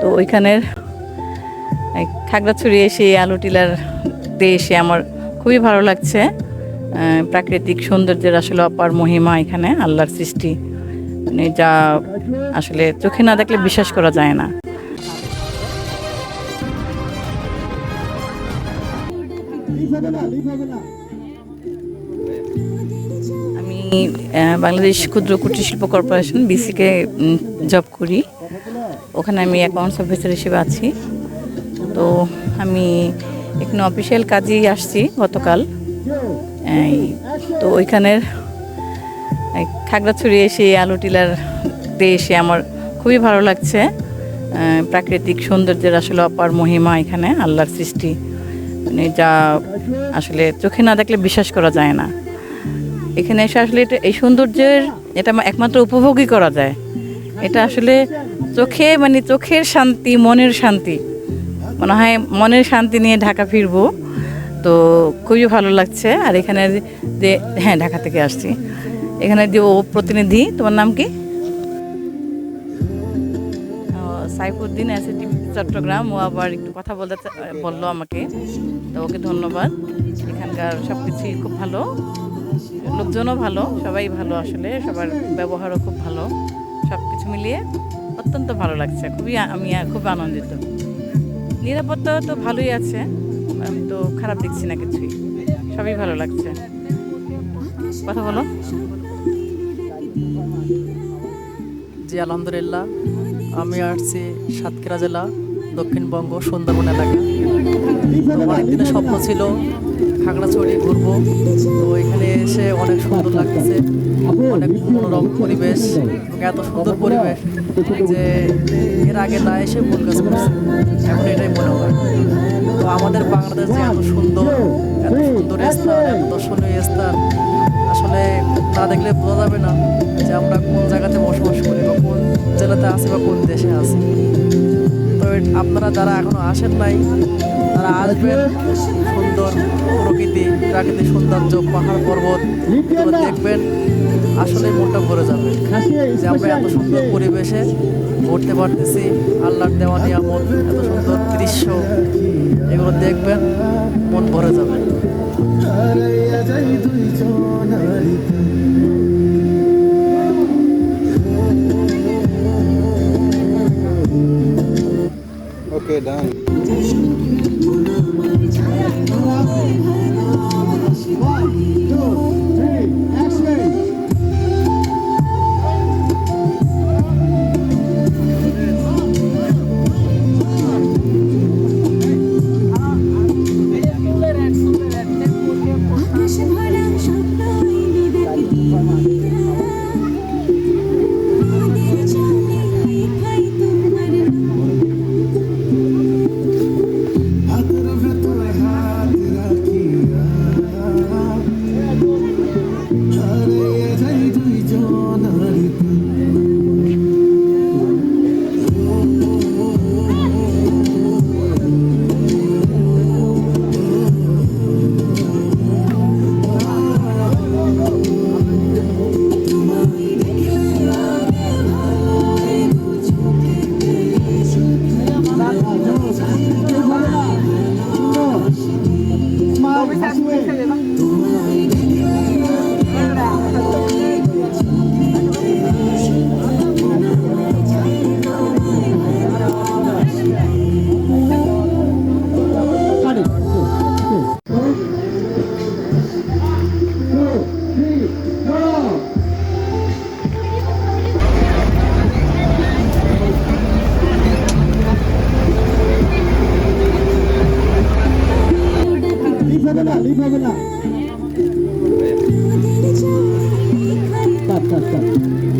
তো ওইখানের খাগড়াছড়ি এসে আলু টিলার এসে আমার খুবই ভালো লাগছে। প্রাকৃতিক সৌন্দর্যের আসলে অপার মহিমা এখানে, আল্লাহর সৃষ্টি, মানে যা আসলে চোখে না দেখলে বিশ্বাস করা যায় না। আমি বাংলাদেশ ক্ষুদ্র কুটির শিল্প কর্পোরেশন বিসিকে জব করি। ওখানে আমি অ্যাকাউন্টস অফিসার হিসেবে আছি। তো আমি এখানে অফিসিয়াল কাজেই আসছি গতকাল। তো ওইখানের খাগড়াছড়ি এসে আলু টিলার এসে আমার খুবই ভালো লাগছে। প্রাকৃতিক সৌন্দর্যের আসলে অপার মহিমা এখানে, আল্লাহর সৃষ্টি, মানে যা আসলে চোখে না দেখলে বিশ্বাস করা যায় না। এখানে এসে আসলে এই সৌন্দর্যের এটা একমাত্র উপভোগই করা যায়। এটা আসলে চোখে, মানে চোখের শান্তি, মনের শান্তি, মনে হয় মনের শান্তি নিয়ে ঢাকা ফিরবো। তো খুবই ভালো লাগছে। আর এখানে যে, হ্যাঁ, ঢাকা থেকে আসছি। এখানে যে ও প্রতিনিধি, তোমার নাম কি? সাইফুদ্দিন, এসএটি চট্টগ্রাম। ও আবার একটু কথা বললো আমাকে, তো ওকে ধন্যবাদ। এখানকার সব কিছুই খুব ভালো, লোকজনও ভালো, সবাই ভালো, আসলে সবার ব্যবহারও খুব ভালো। সব কিছু মিলিয়ে অত্যন্ত ভালো লাগছে, আমি খুব আনন্দিত। নিরাপত্তা তো ভালোই আছে, আমি তো খারাপ দেখছি না কিছুই, সবই ভালো লাগছে। কথা বলো। জি আলহামদুলিল্লাহ, আমি আসছি সাতক্ষীরা জেলা, দক্ষিণবঙ্গ, সুন্দরবন এলাকা। অনেক দিনের স্বপ্ন ছিল খাগড়াছড়ি ঘুরবো। তো এখানে এসে অনেক সুন্দর লাগতেছে, অনেক মনোরম পরিবেশ, এত সুন্দর পরিবেশ যে এর আগে না এসে ভুল কাজ করছে, এখন এটাই মনে হয়। তো আমাদের বাংলাদেশ যে এত সুন্দর স্থান, এত দর্শনীয় স্থান, আসলে না দেখলে বোঝা যাবে না যে আমরা কোন জায়গাতে বসবাস করি, বা কোন জেলাতে আছি, বা কোন দেশে আছি। তো আপনারা যারা এখনো আসেন নাই, তারা আসবেন। সুন্দর প্রাকৃতিক সৌন্দর্য, পাহাড় পর্বত দেখবেন, আসলে মনটা ভরে যাবে যে আমরা এত সুন্দর পরিবেশে ঘুরতে পারতেছি। আল্লাহর দেওয়া নিয়ামত, এত সুন্দর দৃশ্য, এগুলো দেখবেন, মন ভরে যাবে। Okay, done.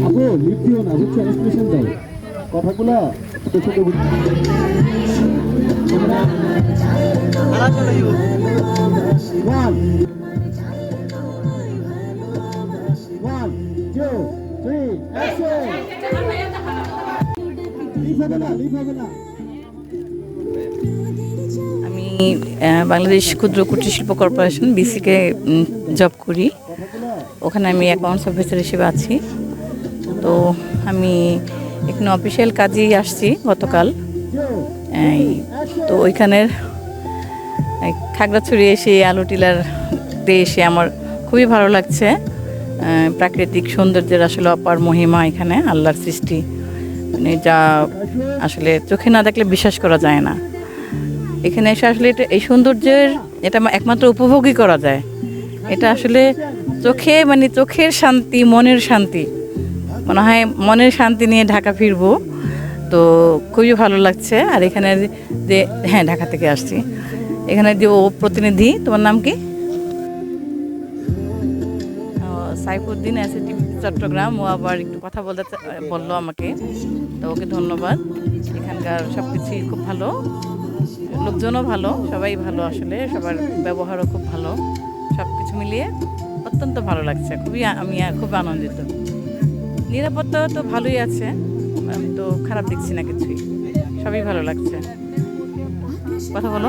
আপু লিপ দিও না, বুঝছো, এক্সপ্রেশন দাও, কথাগুলো আমি বাংলাদেশ ক্ষুদ্র কুটির শিল্প কর্পোরেশন বিসিকে জব করি। ওখানে আমি অ্যাকাউন্টস অফিসার হিসেবে আছি। তো আমি এখানে অফিসিয়াল কাজেই আসছি গতকাল। তো ওইখানের খাগড়াছড়ি এসে আলু টিলার এসে আমার খুবই ভালো লাগছে। প্রাকৃতিক সৌন্দর্যের আসলে অপার মহিমা এখানে, আল্লাহর সৃষ্টি, মানে যা আসলে চোখে না দেখলে বিশ্বাস করা যায় না। এখানে এসে আসলে এই সৌন্দর্যের এটা একমাত্র উপভোগই করা যায়। এটা আসলে চোখের শান্তি, মনের শান্তি, মনে হয় মনের শান্তি নিয়ে ঢাকা ফিরবো। তো খুবই ভালো লাগছে। আর এখানে যে হ্যাঁ, ঢাকা থেকে আসছি। এখানে যে ও প্রতিনিধি, তোমার নাম কি? সাইফুদ্দিন, এসএটি চট্টগ্রাম। ও আবার একটু কথা বললো আমাকে, তো ওকে ধন্যবাদ। এখানকার সব কিছুই খুব ভালো, লোকজনও ভালো, সবাই ভালো, আসলে সবার ব্যবহারও খুব ভালো। সব কিছু মিলিয়ে অত্যন্ত ভালো লাগছে। আমি খুব আনন্দিত। নিরাপত্তা তো ভালোই আছে, আমি তো খারাপ দেখছি না কিছুই, সবই ভালো লাগছে। কথা বলো।